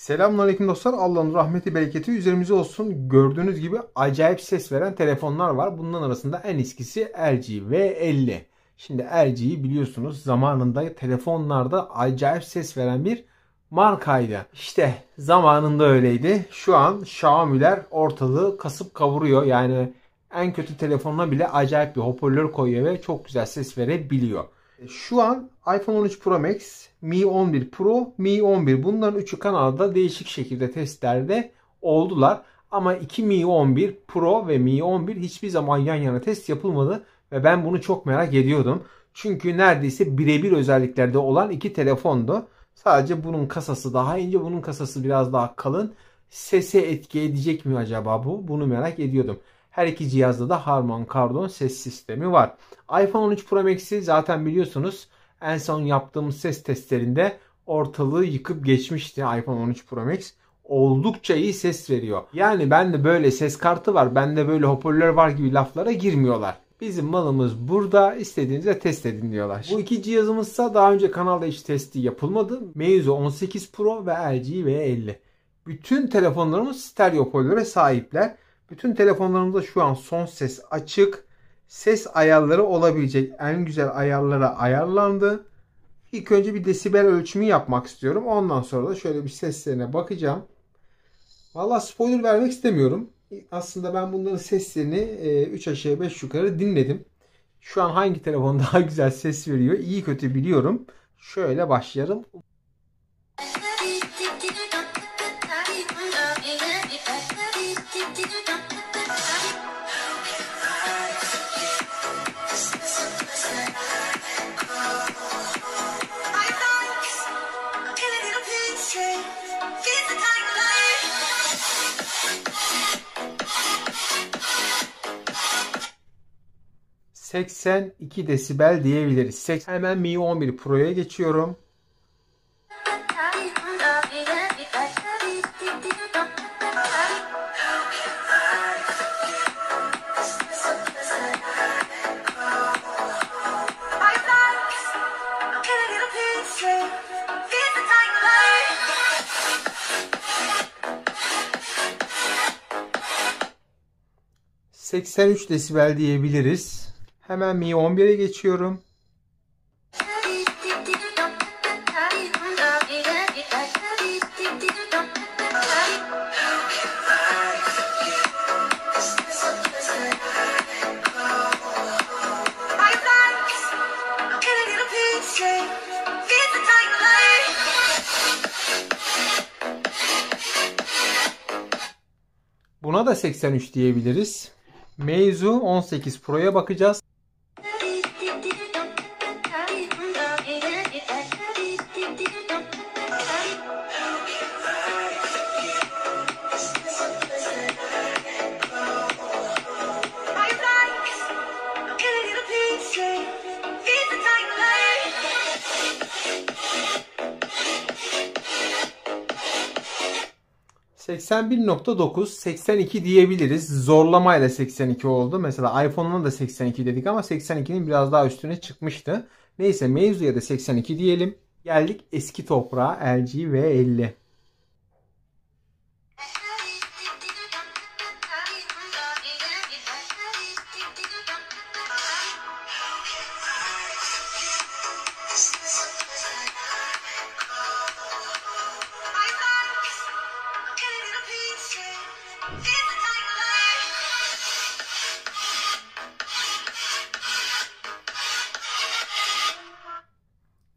Selamünaleyküm dostlar. Allah'ın rahmeti, bereketi üzerimize olsun. Gördüğünüz gibi acayip ses veren telefonlar var. Bunların arasında en eskisi LG V50. Şimdi LG'yi biliyorsunuz, zamanında telefonlarda acayip ses veren bir markaydı. İşte zamanında öyleydi. Şu an Xiaomi'ler ortalığı kasıp kavuruyor. Yani en kötü telefonuna bile acayip bir hoparlör koyuyor ve çok güzel ses verebiliyor. Şu an iPhone 13 Pro Max, Mi 11 Pro, Mi 11, bunların üçü kanalda değişik şekilde testlerde oldular. Ama iki Mi 11 Pro ve Mi 11 hiçbir zaman yan yana test yapılmadı ve ben bunu çok merak ediyordum. Çünkü neredeyse birebir özelliklerde olan iki telefondu. Sadece bunun kasası daha ince, bunun kasası biraz daha kalın. Sese etki edecek mi acaba bu? Bunu merak ediyordum. Her iki cihazda da Harman Kardon ses sistemi var. iPhone 13 Pro Max'i zaten biliyorsunuz, en son yaptığımız ses testlerinde ortalığı yıkıp geçmişti iPhone 13 Pro Max. Oldukça iyi ses veriyor. Yani bende böyle ses kartı var, bende böyle hoparlör var gibi laflara girmiyorlar. Bizim malımız burada, istediğinizde test edin diyorlar. Bu iki cihazımızsa daha önce kanalda hiç testi yapılmadı. Meizu 18 Pro ve LG V50. Bütün telefonlarımız stereo hoparlöre sahipler. Bütün telefonlarımızda şu an son ses açık. Ses ayarları olabilecek en güzel ayarlara ayarlandı. İlk önce bir desibel ölçümü yapmak istiyorum. Ondan sonra da şöyle bir seslerine bakacağım. Valla spoiler vermek istemiyorum. Aslında ben bunların seslerini 3 aşağı 5 yukarı dinledim. Şu an hangi telefon daha güzel ses veriyor, iyi kötü biliyorum. Şöyle başlayalım. 82 desibel diyebiliriz. Hemen Mi 11 Pro'ya geçiyorum. ...83 desibel diyebiliriz. Hemen Mi 11'e geçiyorum. Buna da 83 diyebiliriz. Meizu 18 Pro'ya bakacağız. ...81.9, 82 diyebiliriz. Zorlamayla 82 oldu. Mesela iPhone'una da 82 dedik ama 82'nin biraz daha üstüne çıkmıştı. Neyse, Meizu'ya da 82 diyelim. Geldik eski toprağa, LG V50.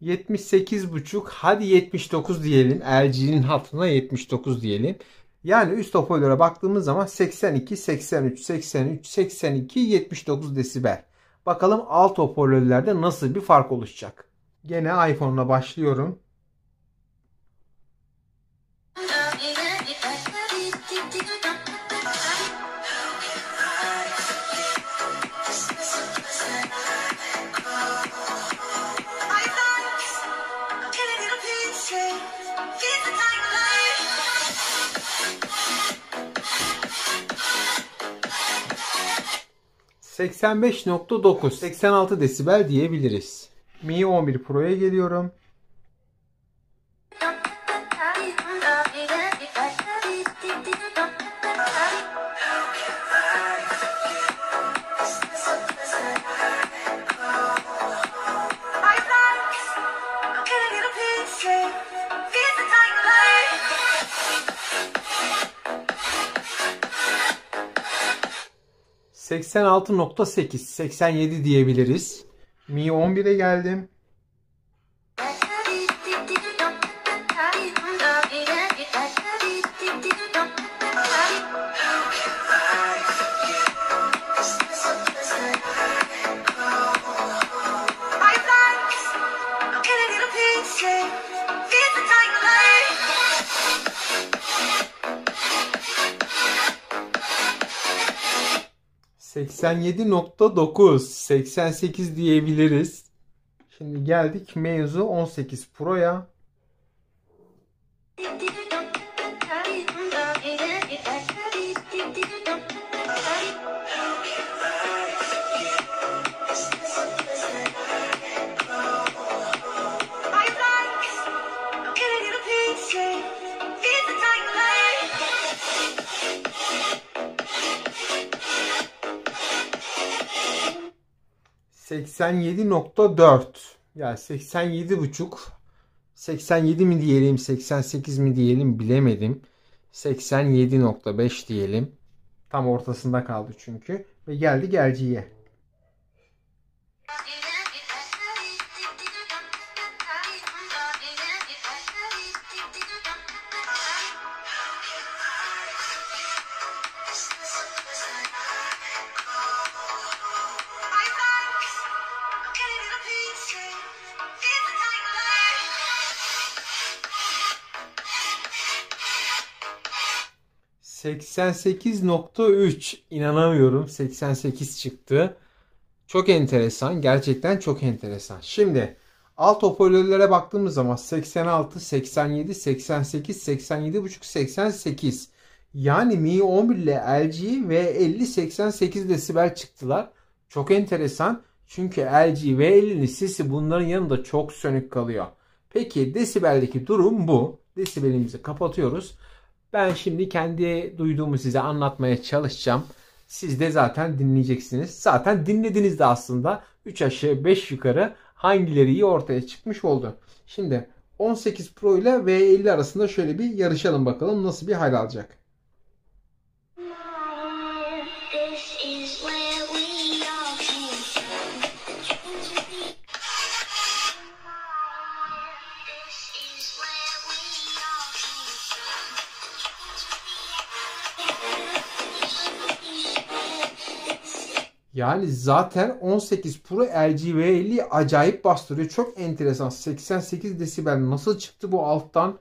...78.5, hadi 79 diyelim. LG'nin hatırına 79 diyelim. Yani üst hoparlöre baktığımız zaman 82, 83, 83, 82, 79 desibel. Bakalım alt hoparlörlerde nasıl bir fark oluşacak. Gene iPhone'la başlıyorum. ...85.9, 86 desibel diyebiliriz. Mi 11 Pro'ya geliyorum. 86.8, 87 diyebiliriz. Mi 11'e geldim. 87.9, 88 diyebiliriz. Şimdi geldik mevzu 18 Pro'ya. 87.4, yani 87.5, 87 mi diyelim 88 mi diyelim bilemedim. 87.5 diyelim. Tam ortasında kaldı çünkü. Ve geldik LG'ye. 88.3, inanamıyorum, 88 çıktı. Çok enteresan, gerçekten çok enteresan. Şimdi alt hoparlörlere baktığımız zaman 86, 87, 88, 87.5, 88. Yani Mi 11 ile LG V50 88 desibel çıktılar. Çok enteresan. Çünkü LG V50'nin sesi bunların yanında çok sönük kalıyor. Peki desibeldeki durum bu. Desibelimizi kapatıyoruz. Ben şimdi kendi duyduğumu size anlatmaya çalışacağım. Siz de zaten dinleyeceksiniz. Zaten dinlediniz de aslında. 3 aşağı 5 yukarı hangileri iyi ortaya çıkmış oldu. Şimdi 18 Pro ile V50 arasında şöyle bir yarışalım bakalım nasıl bir hal alacak. Yani zaten 18 Pro LG V50 acayip bastırıyor. Çok enteresan. 88 desibel nasıl çıktı bu alttan?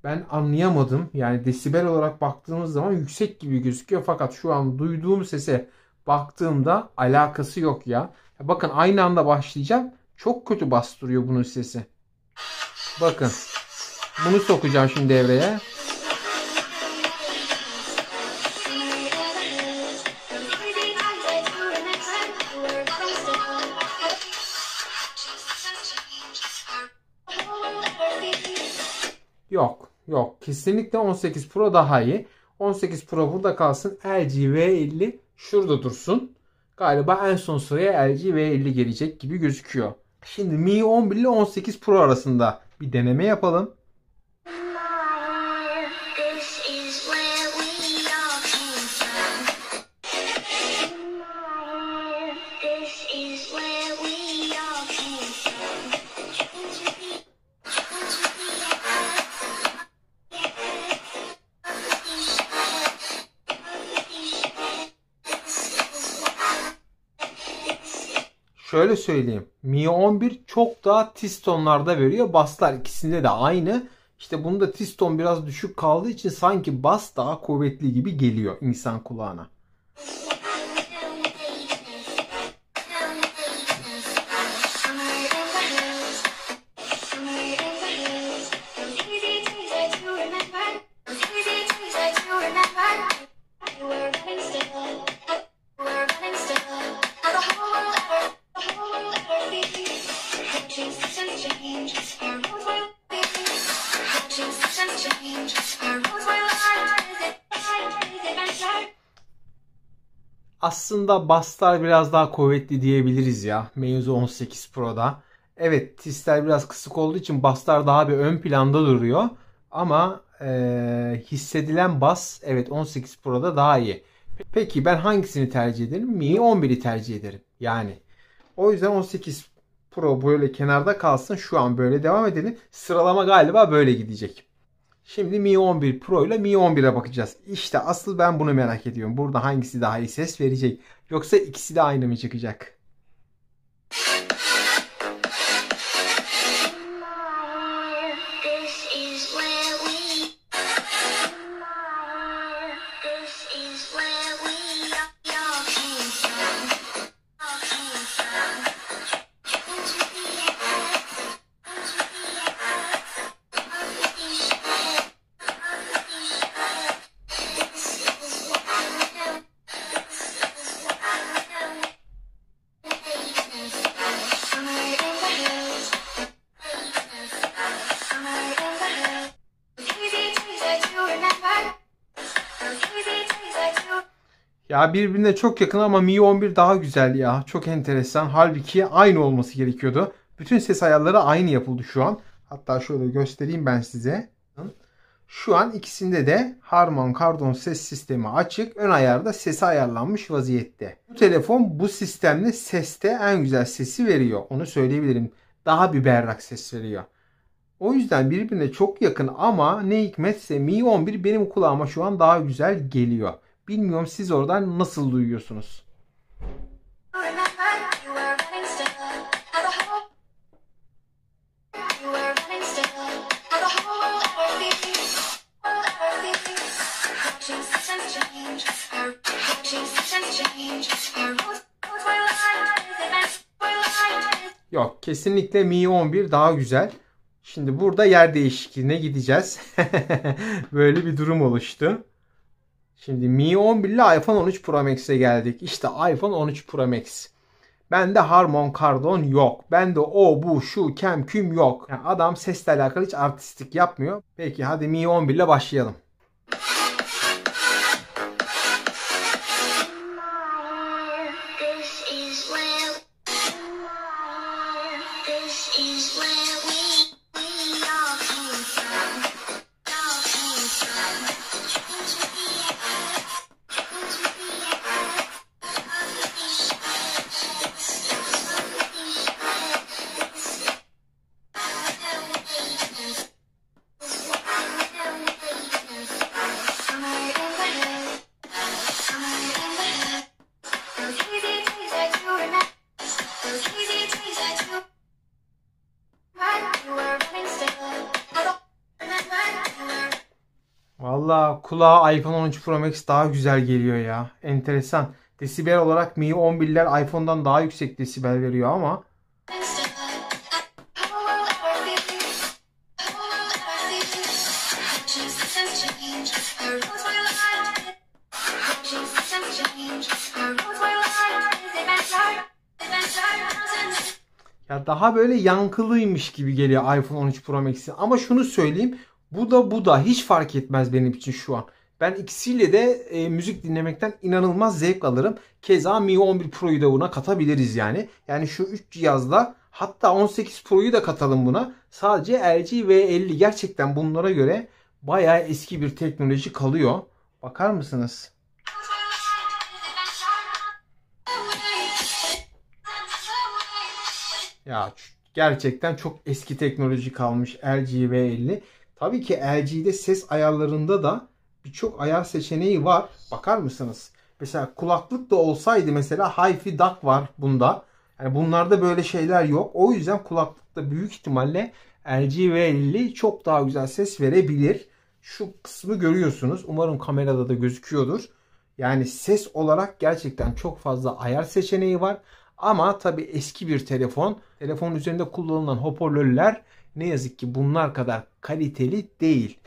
Ben anlayamadım. Yani desibel olarak baktığımız zaman yüksek gibi gözüküyor. Fakat şu an duyduğum sese baktığımda alakası yok ya. Bakın aynı anda başlayacağım. Çok kötü bastırıyor bunun sesi. Bakın. Bunu sokacağım şimdi devreye. Yok. Kesinlikle 18 Pro daha iyi. 18 Pro burada kalsın. LG V50 şurada dursun. Galiba en son sıraya LG V50 gelecek gibi gözüküyor. Şimdi Mi 11 ile 18 Pro arasında bir deneme yapalım. Şöyle söyleyeyim. Mi 11 çok daha tiz tonlarda veriyor. Basslar ikisinde de aynı. İşte bunda tiz ton biraz düşük kaldığı için sanki bas daha kuvvetli gibi geliyor insan kulağına. Aslında basslar biraz daha kuvvetli diyebiliriz ya. Meizu 18 Pro'da. Evet, tizler biraz kısık olduğu için basslar daha bir ön planda duruyor. Ama hissedilen bas evet 18 Pro'da daha iyi. Peki ben hangisini tercih ederim? Mi 11'i tercih ederim. Yani o yüzden 18 Pro böyle kenarda kalsın. Şu an böyle devam edelim. Sıralama galiba böyle gidecek. Şimdi Mi 11 Pro ile Mi 11'e bakacağız. İşte asıl ben bunu merak ediyorum. Burada hangisi daha iyi ses verecek? Yoksa ikisi de aynı mı çıkacak? Ya birbirine çok yakın ama Mi 11 daha güzel ya. Çok enteresan. Halbuki aynı olması gerekiyordu. Bütün ses ayarları aynı yapıldı şu an. Hatta şöyle göstereyim ben size. Şu an ikisinde de Harman Kardon ses sistemi açık. Ön ayarda sesi ayarlanmış vaziyette. Bu telefon bu sistemle seste en güzel sesi veriyor. Onu söyleyebilirim. Daha bir berrak ses veriyor. O yüzden birbirine çok yakın ama ne hikmetse Mi 11 benim kulağıma şu an daha güzel geliyor. Bilmiyorum siz oradan nasıl duyuyorsunuz? Yok, kesinlikle Mi 11 daha güzel. Şimdi burada yer değişikliğine gideceğiz. Böyle bir durum oluştu. Şimdi Mi 11 ile iPhone 13 Pro Max'e geldik. İşte iPhone 13 Pro Max. Bende Harman Kardon yok. Bende o bu şu kem küm yok. Yani adam sesle alakalı hiç artistik yapmıyor. Peki hadi Mi 11 ile başlayalım. Valla kulağa iPhone 13 Pro Max daha güzel geliyor ya. Enteresan. Desibel olarak Mi 11'ler iPhone'dan daha yüksek desibel veriyor ama ya daha böyle yankılıymış gibi geliyor iPhone 13 Pro Max'in. Ama şunu söyleyeyim. Bu da hiç fark etmez benim için şu an. Ben ikisiyle de müzik dinlemekten inanılmaz zevk alırım. Keza Mi 11 Pro'yu da buna katabiliriz yani. Yani şu 3 cihazla hatta 18 Pro'yu da katalım buna. Sadece LG V50 gerçekten bunlara göre bayağı eski bir teknoloji kalıyor. Bakar mısınız? Ya gerçekten çok eski teknoloji kalmış LG V50. Tabii ki LG'de ses ayarlarında da birçok ayar seçeneği var. Bakar mısınız? Mesela kulaklık da olsaydı mesela Hi-Fi DAC var bunda. Yani bunlarda böyle şeyler yok. O yüzden kulaklıkta büyük ihtimalle LG V50 çok daha güzel ses verebilir. Şu kısmı görüyorsunuz. Umarım kamerada da gözüküyordur. Yani ses olarak gerçekten çok fazla ayar seçeneği var. Ama tabii eski bir telefon. Telefonun üzerinde kullanılan hoparlörler ne yazık ki bunlar kadar kaliteli değil.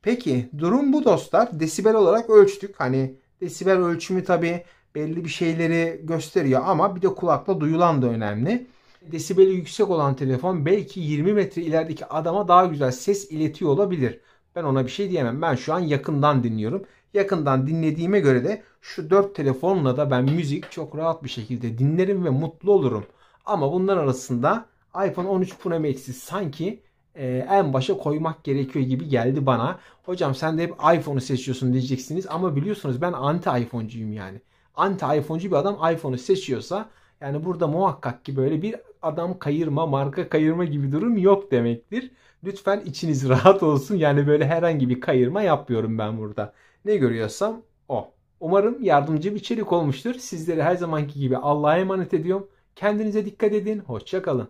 Peki durum bu dostlar. Desibel olarak ölçtük. Hani desibel ölçümü tabii belli bir şeyleri gösteriyor ama bir de kulakla duyulan da önemli. Desibeli yüksek olan telefon belki 20 metre ilerideki adama daha güzel ses iletiyor olabilir. Ben ona bir şey diyemem. Ben şu an yakından dinliyorum. Yakından dinlediğime göre de şu 4 telefonla da ben müzik çok rahat bir şekilde dinlerim ve mutlu olurum. Ama bunlar arasında iPhone 13 Pro Max'i sanki en başa koymak gerekiyor gibi geldi bana. Hocam sen de hep iPhone'u seçiyorsun diyeceksiniz ama biliyorsunuz ben anti iPhone'cuyum yani. Anti iPhone'cu bir adam iPhone'u seçiyorsa yani burada muhakkak ki böyle bir adam kayırma, marka kayırma gibi durum yok demektir. Lütfen içiniz rahat olsun. Yani böyle herhangi bir kayırma yapmıyorum ben burada. Ne görüyorsam o. Umarım yardımcı bir içerik olmuştur. Sizleri her zamanki gibi Allah'a emanet ediyorum. Kendinize dikkat edin. Hoşça kalın.